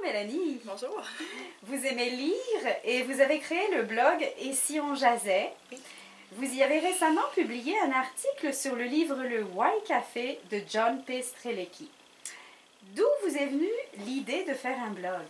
Mélanie. Bonjour. Vous aimez lire et vous avez créé le blog Et si on jasait? Oui. Vous y avez récemment publié un article sur le livre Le Why Café de John P. Strelecki. D'où vous est venue l'idée de faire un blog?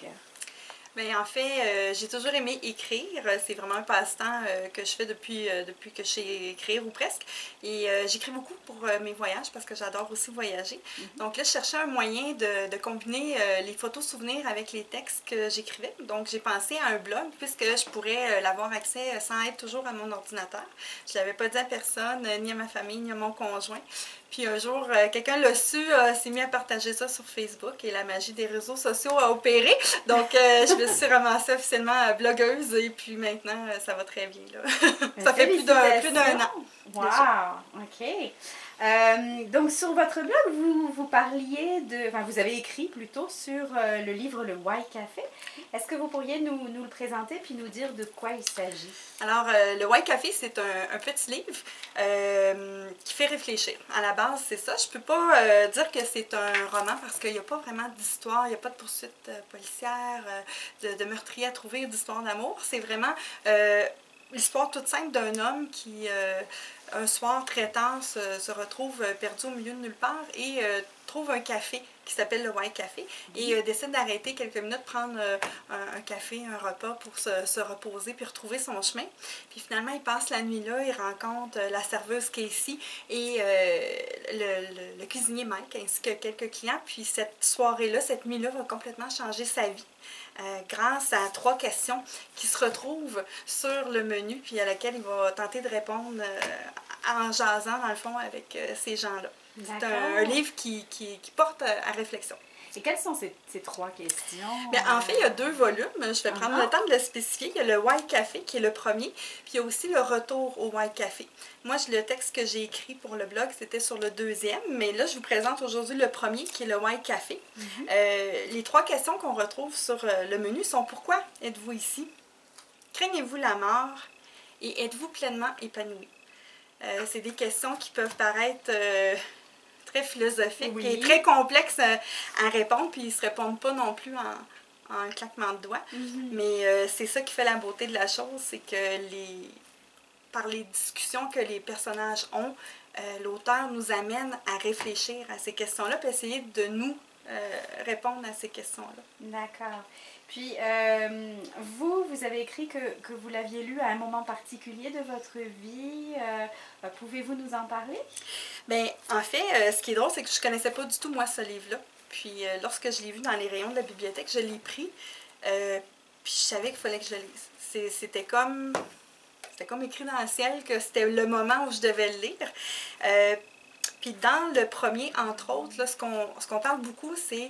Bien, en fait, j'ai toujours aimé écrire. C'est vraiment un passe-temps que je fais depuis que je sais écrire ou presque. Et j'écris beaucoup pour mes voyages parce que j'adore aussi voyager. Donc là, je cherchais un moyen de combiner les photos souvenirs avec les textes que j'écrivais. Donc j'ai pensé à un blog puisque je pourrais l'avoir accès sans être toujours à mon ordinateur. Je ne l'avais pas dit à personne, ni à ma famille, ni à mon conjoint. Puis un jour, quelqu'un l'a su, s'est mis à partager ça sur Facebook et la magie des réseaux sociaux a opéré. Donc, je me suis ramassée officiellement blogueuse et puis maintenant, ça va très bien. Là. Ça fait plus d'un an. Wow, ok. Donc sur votre blog, vous parliez de, enfin vous avez écrit plutôt sur le livre Le Why Café. Est-ce que vous pourriez nous le présenter puis nous dire de quoi il s'agit? Alors, le Why Café, c'est un petit livre qui fait réfléchir. À la base, c'est ça. Je ne peux pas dire que c'est un roman parce qu'il n'y a pas vraiment d'histoire, il n'y a pas de poursuite policière, de meurtrier à trouver, d'histoire d'amour. C'est vraiment l'histoire toute simple d'un homme qui, un soir très tard, se retrouve perdu au milieu de nulle part et trouve un café qui s'appelle le Why Café et décide d'arrêter quelques minutes, prendre un café, un repas pour se reposer puis retrouver son chemin. Puis finalement, il passe la nuit là, il rencontre la serveuse Casey et le cuisinier Mike ainsi que quelques clients. Puis cette soirée-là, cette nuit-là va complètement changer sa vie. Grâce à 3 questions qui se retrouvent sur le menu, puis à laquelle il va tenter de répondre en jasant, dans le fond, avec ces gens-là. C'est un livre qui porte à réflexion. Et quelles sont ces 3 questions? Bien, en fait, il y a 2 volumes. Je vais prendre le temps de le spécifier. Il y a le Why Café qui est le premier, puis il y a aussi le retour au Why Café. Moi, le texte que j'ai écrit pour le blog, c'était sur le 2e, mais là, je vous présente aujourd'hui le premier qui est le Why Café. Les 3 questions qu'on retrouve sur le menu sont: pourquoi êtes-vous ici? Craignez-vous la mort? Et êtes-vous pleinement épanoui? C'est des questions qui peuvent paraître très philosophiques et très complexes à répondre, puis ils ne se répondent pas non plus en un claquement de doigts. Mais c'est ça qui fait la beauté de la chose, c'est que par les discussions que les personnages ont, l'auteur nous amène à réfléchir à ces questions-là, puis essayer de nous répondre à ces questions-là. D'accord. Puis, vous avez écrit que vous l'aviez lu à un moment particulier de votre vie. Pouvez-vous nous en parler? Bien, en fait, ce qui est drôle, c'est que je ne connaissais pas du tout, moi, ce livre-là. Puis, lorsque je l'ai vu dans les rayons de la bibliothèque, je l'ai pris. Puis, je savais qu'il fallait que je le lise. C'était comme écrit dans le ciel que c'était le moment où je devais le lire. Puis dans le premier, entre autres, là, ce qu'on parle beaucoup, c'est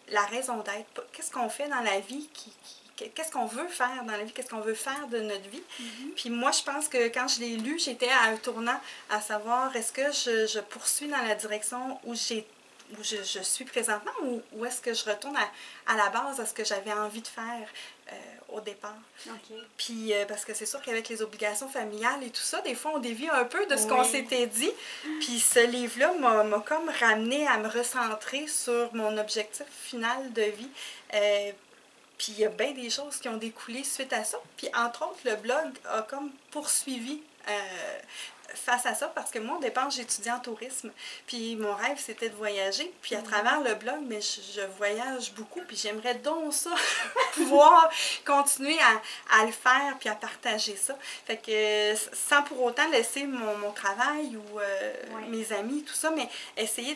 la raison d'être. Qu'est-ce qu'on fait dans la vie? Qu'est-ce qu'on veut faire dans la vie? Qu'est-ce qu'on veut faire de notre vie? Puis moi, je pense que quand je l'ai lu, j'étais à un tournant à savoir, est-ce que je poursuis dans la direction où je suis présentement ou est-ce que je retourne à la base, à ce que j'avais envie de faire au départ. Puis parce que c'est sûr qu'avec les obligations familiales et tout ça, des fois on dévie un peu de ce qu'on s'était dit. Puis ce livre-là m'a comme ramené à me recentrer sur mon objectif final de vie. Puis il y a bien des choses qui ont découlé suite à ça. Puis entre autres, le blog a comme poursuivi face à ça, parce que moi, au départ, j'étudiais en tourisme, puis mon rêve, c'était de voyager, puis à travers le blog, mais je voyage beaucoup, puis j'aimerais donc ça, pouvoir continuer à le faire, puis à partager ça. Fait que, sans pour autant laisser mon travail ou mes amis, tout ça, mais essayer,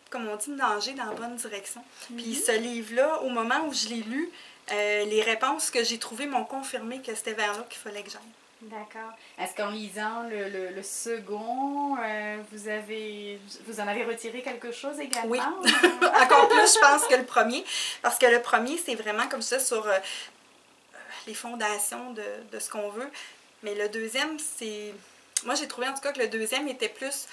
comme on dit, de nager dans la bonne direction. Puis ce livre-là, au moment où je l'ai lu, les réponses que j'ai trouvées m'ont confirmé que c'était vers là qu'il fallait que j'aille. D'accord. Est-ce qu'en lisant le second, vous en avez retiré quelque chose également? Oui, encore plus, je pense, que le premier. Parce que le premier, c'est vraiment comme ça sur les fondations de ce qu'on veut. Mais le deuxième, c'est... Moi, j'ai trouvé en tout cas que le deuxième était plus...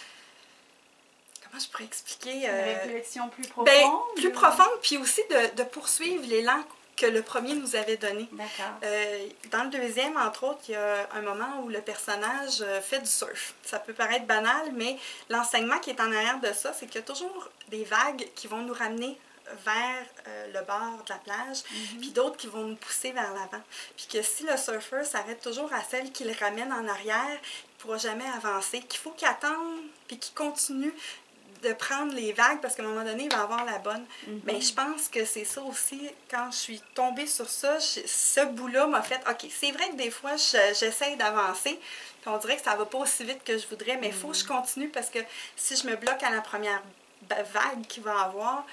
Comment je pourrais expliquer? Une réflexion plus profonde? Ben, plus profonde, puis aussi de poursuivre l'élan que le premier nous avait donné. D'accord. Dans le deuxième, entre autres, il y a un moment où le personnage fait du surf. Ça peut paraître banal, mais l'enseignement qui est en arrière de ça, c'est qu'il y a toujours des vagues qui vont nous ramener vers le bord de la plage, puis d'autres qui vont nous pousser vers l'avant. Puis que si le surfeur s'arrête toujours à celle qui le ramène en arrière, il ne pourra jamais avancer, qu'il faut qu'il attende, puis qu'il continue de prendre les vagues, parce qu'à un moment donné, il va avoir la bonne. Mais je pense que c'est ça aussi, quand je suis tombée sur ça, ce bout-là m'a fait, OK, c'est vrai que des fois, j'essaie d'avancer, puis on dirait que ça va pas aussi vite que je voudrais, mais il faut que je continue, parce que si je me bloque à la première vague qu'il va avoir,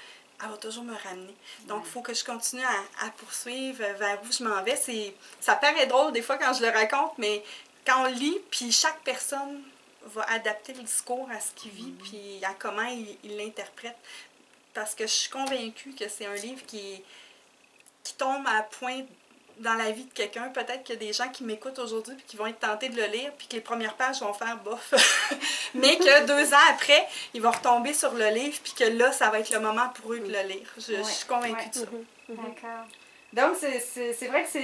elle va toujours me ramener. Donc, il faut que je continue à poursuivre vers où je m'en vais. Ça paraît drôle des fois quand je le raconte, mais quand on lit, puis chaque personne va adapter le discours à ce qu'il vit, puis à comment il l'interprète. Parce que je suis convaincue que c'est un livre qui tombe à point dans la vie de quelqu'un. Peut-être qu'il y a des gens qui m'écoutent aujourd'hui puis qui vont être tentés de le lire, puis que les premières pages vont faire bof. Mais que 2 ans après, ils vont retomber sur le livre, puis que là, ça va être le moment pour eux de le lire. Je suis convaincue de ça. D'accord. Donc, c'est vrai que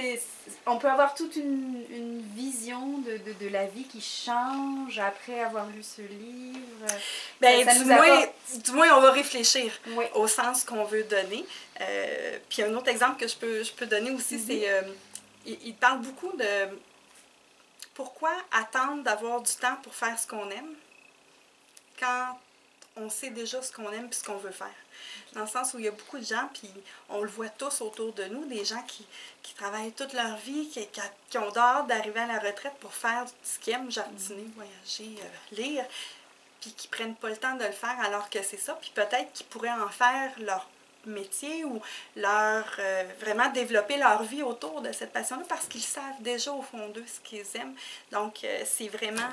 on peut avoir toute une vision de la vie qui change après avoir lu ce livre. Ben, ça du moins, on va réfléchir Oui. au sens qu'on veut donner. Puis un autre exemple que je peux donner aussi, c'est il parle beaucoup de pourquoi attendre d'avoir du temps pour faire ce qu'on aime quand on sait déjà ce qu'on aime et ce qu'on veut faire. Dans le sens où il y a beaucoup de gens, puis on le voit tous autour de nous, des gens qui travaillent toute leur vie, qui ont hâte d'arriver à la retraite pour faire ce qu'ils aiment, jardiner, voyager, lire, puis qui prennent pas le temps de le faire alors que c'est ça, puis peut-être qu'ils pourraient en faire leur métier ou vraiment développer leur vie autour de cette passion-là parce qu'ils savent déjà au fond d'eux ce qu'ils aiment. Donc, c'est vraiment,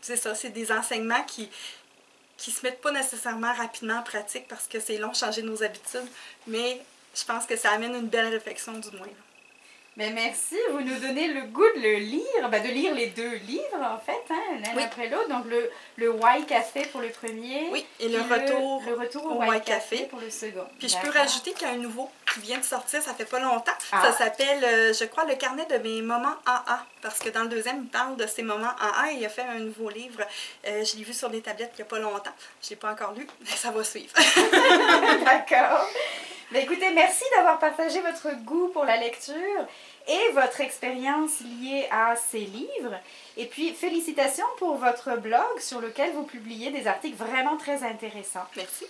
c'est ça, c'est des enseignements qui se mettent pas nécessairement rapidement en pratique parce que c'est long de changer nos habitudes, mais je pense que ça amène une belle réflexion du moins. Mais merci, vous nous donnez le goût de le lire, de lire les 2 livres en fait, l'un après l'autre. Donc le Why Café pour le premier, et le retour au Why Café pour le second. Puis je peux rajouter qu'il y a un nouveau qui vient de sortir, ça fait pas longtemps. Ça s'appelle, je crois, Le carnet de mes moments AA, parce que dans le deuxième, il parle de ses moments AA et il a fait un nouveau livre. Je l'ai vu sur des tablettes il n'y a pas longtemps. Je ne l'ai pas encore lu, mais ça va suivre. D'accord. Mais écoutez, merci d'avoir partagé votre goût pour la lecture et votre expérience liée à ces livres. Et puis, félicitations pour votre blog sur lequel vous publiez des articles vraiment très intéressants. Merci.